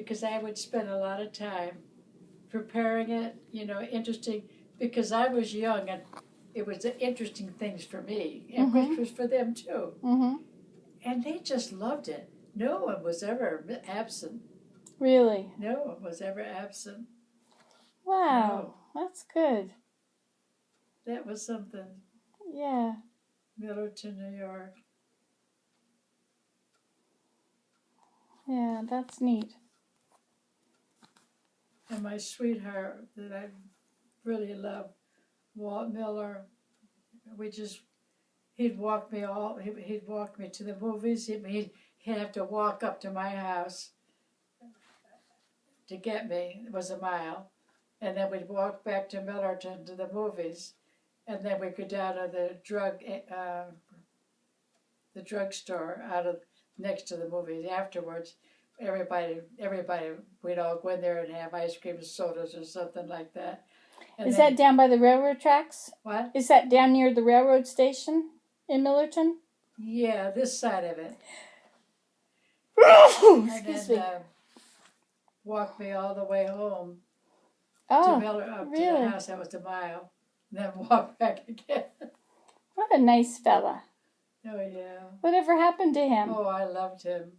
because I would spend a lot of time preparing it, interesting, because I was young and it was interesting things for me, and which was for them too. And they just loved it. No one was ever absent. Really? No one was ever absent. Wow, that's good. That was something. Yeah. Millerton, New York. Yeah, that's neat. And my sweetheart that I really love, Walt Miller, he'd walk me to the movies. He'd have to walk up to my house to get me. It was a mile. And then we'd walk back to Millerton to the movies. And then we'd go down to the drugstore next to the movies afterwards. Everybody, we'd all go in there and have ice cream and sodas or something like that. And Is that down by the railroad tracks? What? Is that down near the railroad station in Millerton? Yeah, this side of it. Excuse me. Walk me all the way home Oh, to really? the house. That was a mile. And then walk back again. What a nice fella. Oh, yeah. Whatever happened to him? Oh, I loved him.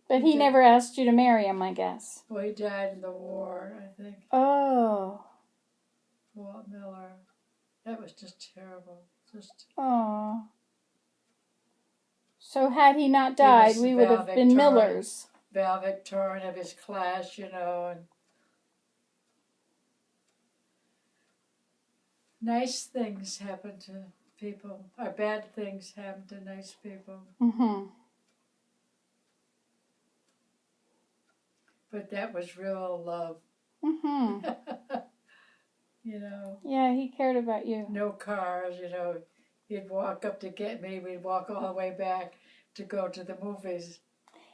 But he never asked you to marry him, I guess. Well, he died in the war, I think. Oh. Walt Miller. That was just terrible. Oh. So had he not died, we would have been Millers. Val Victorian of his class, and nice things happen to people, or bad things happen to nice people. But that was real love. Yeah, he cared about you. No cars, He'd walk up to get me. We'd walk all the way back to go to the movies.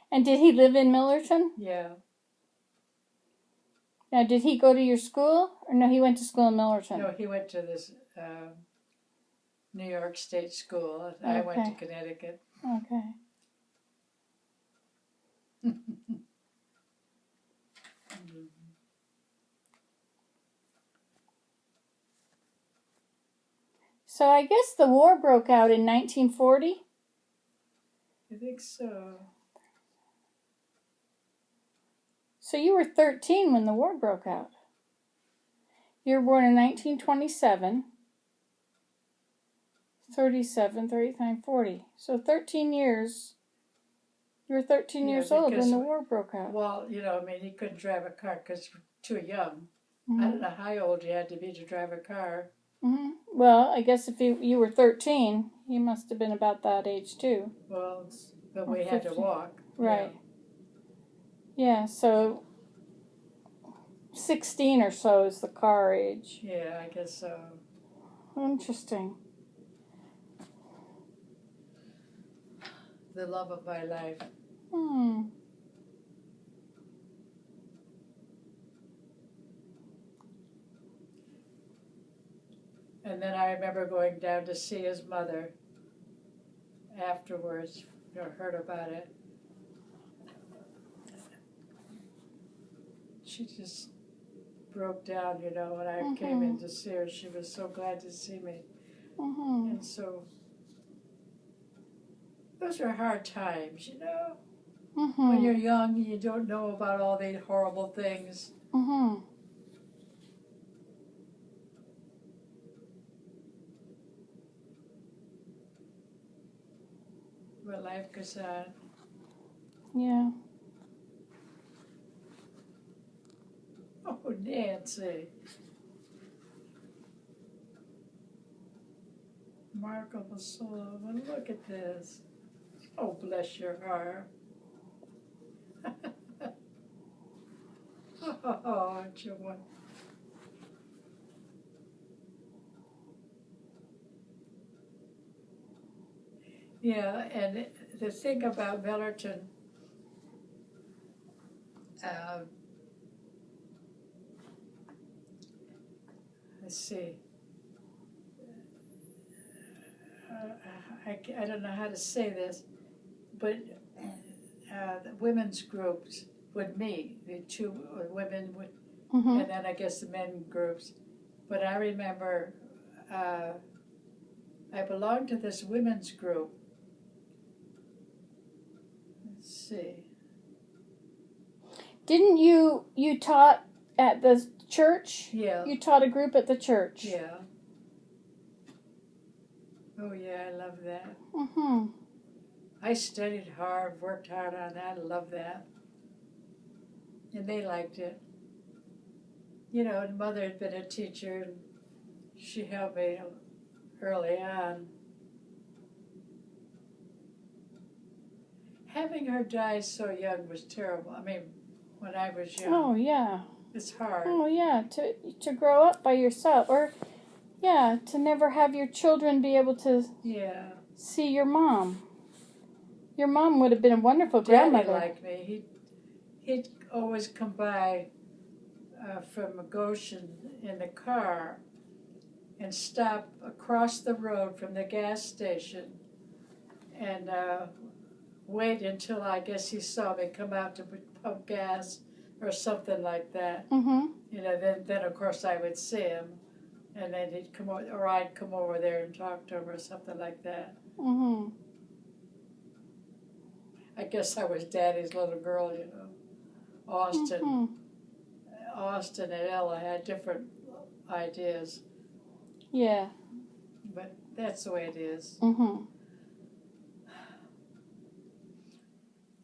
And did he live in Millerton? Yeah. Now, did he go to your school? Or no, he went to school in Millerton? No, he went to this New York State school. I went to Connecticut. Okay. So I guess the war broke out in 1940? I think so. So you were 13 when the war broke out. You were born in 1927, 37, 39, 40. So 13 years. You were 13 years old when the war broke out. Well, he couldn't drive a car because he was too young. I don't know how old you had to be to drive a car. Well, I guess if you were 13, he must have been about that age too. Well, but we had to walk. Right. Yeah, so 16 or so is the car age. Yeah, I guess so. Interesting. The love of my life. And then I remember going down to see his mother afterwards. Heard about it. She just broke down, when I came in to see her. She was so glad to see me. And so, those are hard times, When you're young, you don't know about all these horrible things. But life goes on. Yeah. Oh, Nancy. Remarkable soul. Well, look at this. Oh, bless your heart. Oh, aren't you one? Yeah, and the thing about Millerton, let's see. I don't know how to say this, but women's groups would meet. The two women would, Mhm. and then I guess the men groups. But I remember I belonged to this women's group. Let's see. Didn't you taught at the church? Yeah. You taught a group at the church. Yeah. Oh yeah, I love that. Mhm. I studied hard, worked hard on that. I love that. And they liked it. You know, and Mother had been a teacher, and she helped me early on. Having her die so young was terrible. I mean, when I was young, Oh yeah. it's hard. Oh yeah. To grow up by yourself, or yeah, to never have your children be able to Yeah. see your mom. Your mom would have been a wonderful Daddy grandmother. liked me. He'd always come by from Goshen in the car and stop across the road from the gas station and wait until I guess he saw me come out to pump gas or something like that. Mhm. You know, then of course I would see him, and then he'd come over, or I'd come over there and talk to him or something like that. Mhm. I guess I was Daddy's little girl, you know. Austin. Mhm. Austin and Ella had different ideas, Yeah. but that's the way it is. Mhm.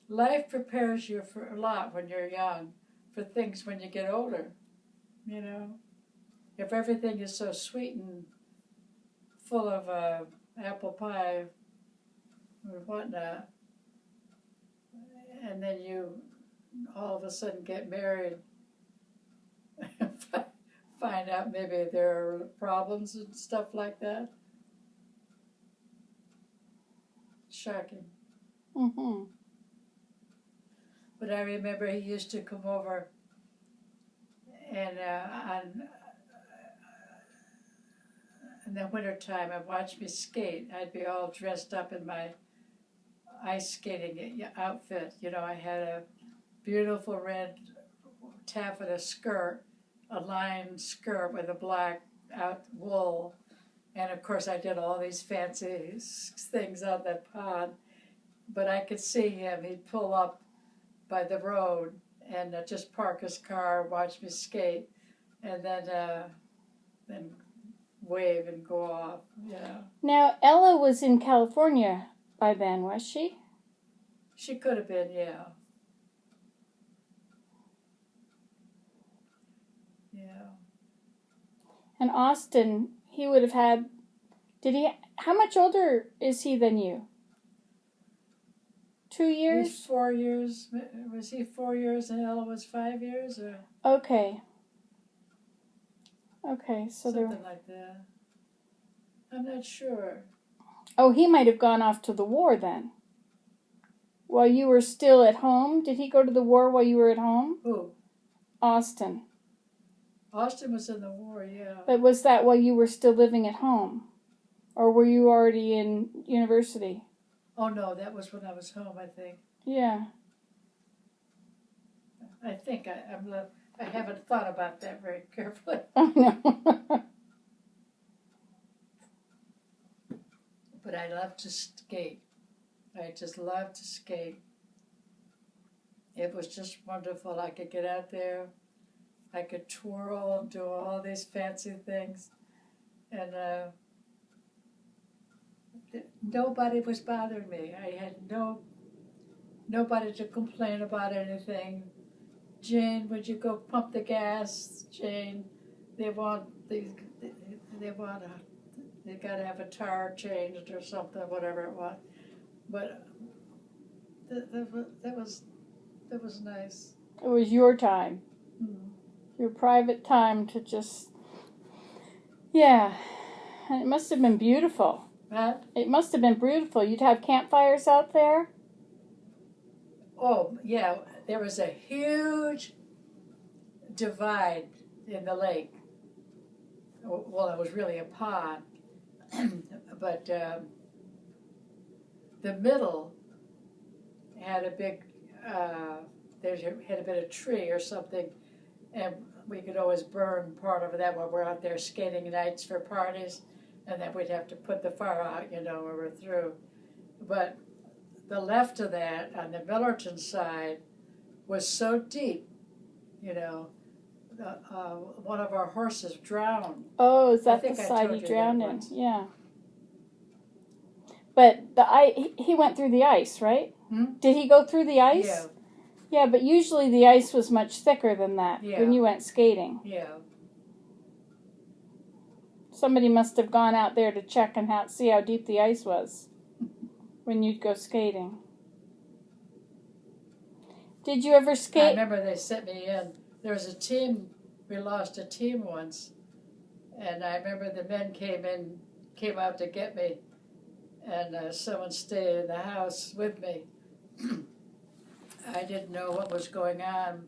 Life prepares you for a lot when you're young, for things when you get older, you know. If everything is so sweet and full of apple pie or whatnot, and then you all of a sudden get married, find out maybe there are problems and stuff like that. Shocking. Mhm. But I remember he used to come over and in the wintertime and watch me skate. I'd be all dressed up in my ice skating outfit. You know, I had a beautiful red taffeta skirt, a lined skirt with a black out wool. And of course I did all these fancy things on the pond. But I could see him, he'd pull up by the road and just park his car, watch me skate, and then wave and go off. Yeah, Now Ella was in California by then, was she? she could have been. Yeah, yeah. And Austin, he would have had. Did he? How much older is he than you? 2 He's years? 4 years. Was he 4 years and Ella was 5 years, or Okay. Okay, so something there. like that? I'm not sure. Oh, he might have gone off to the war then. While you were still at home? Did he go to the war while you were at home? Who? Austin. Austin was in the war. Yeah. But was that while you were still living at home? Or were you already in university? Oh no, that was when I was home. I think. Yeah. I think I haven't thought about that very carefully. Oh, no. But I love to skate. I just love to skate. It was just wonderful. I could get out there. I could twirl and do all these fancy things. And nobody was bothering me. I had nobody to complain about anything. Jane, would you go pump the gas? Jane, they got to have a tire changed or something, whatever it was. But that was nice. It was your time. Mm. Your private time to just. Yeah. And it must have been beautiful. What? It must have been beautiful. You'd have campfires out there? Oh, yeah, there was a huge divide in the lake. Well, it was really a pond, but the middle had a big there had been a tree or something, and we could always burn part of that while we're out there skating nights for parties, and then we'd have to put the fire out, when we're through. But the left of that, on the Millerton side, was so deep, one of our horses drowned. Oh, is that the think I side told he you drowned that in? once. Yeah. But he went through the ice, right? Did he go through the ice? Yeah, Yeah, but usually the ice was much thicker than that Yeah. when you went skating. yeah. Somebody must have gone out there to check and see how deep the ice was when you'd go skating. Did you ever I skate? remember they sent me in. There was a team, we lost a team once, and I remember the men came out to get me, and someone stayed in the house with me. I didn't know what was going on,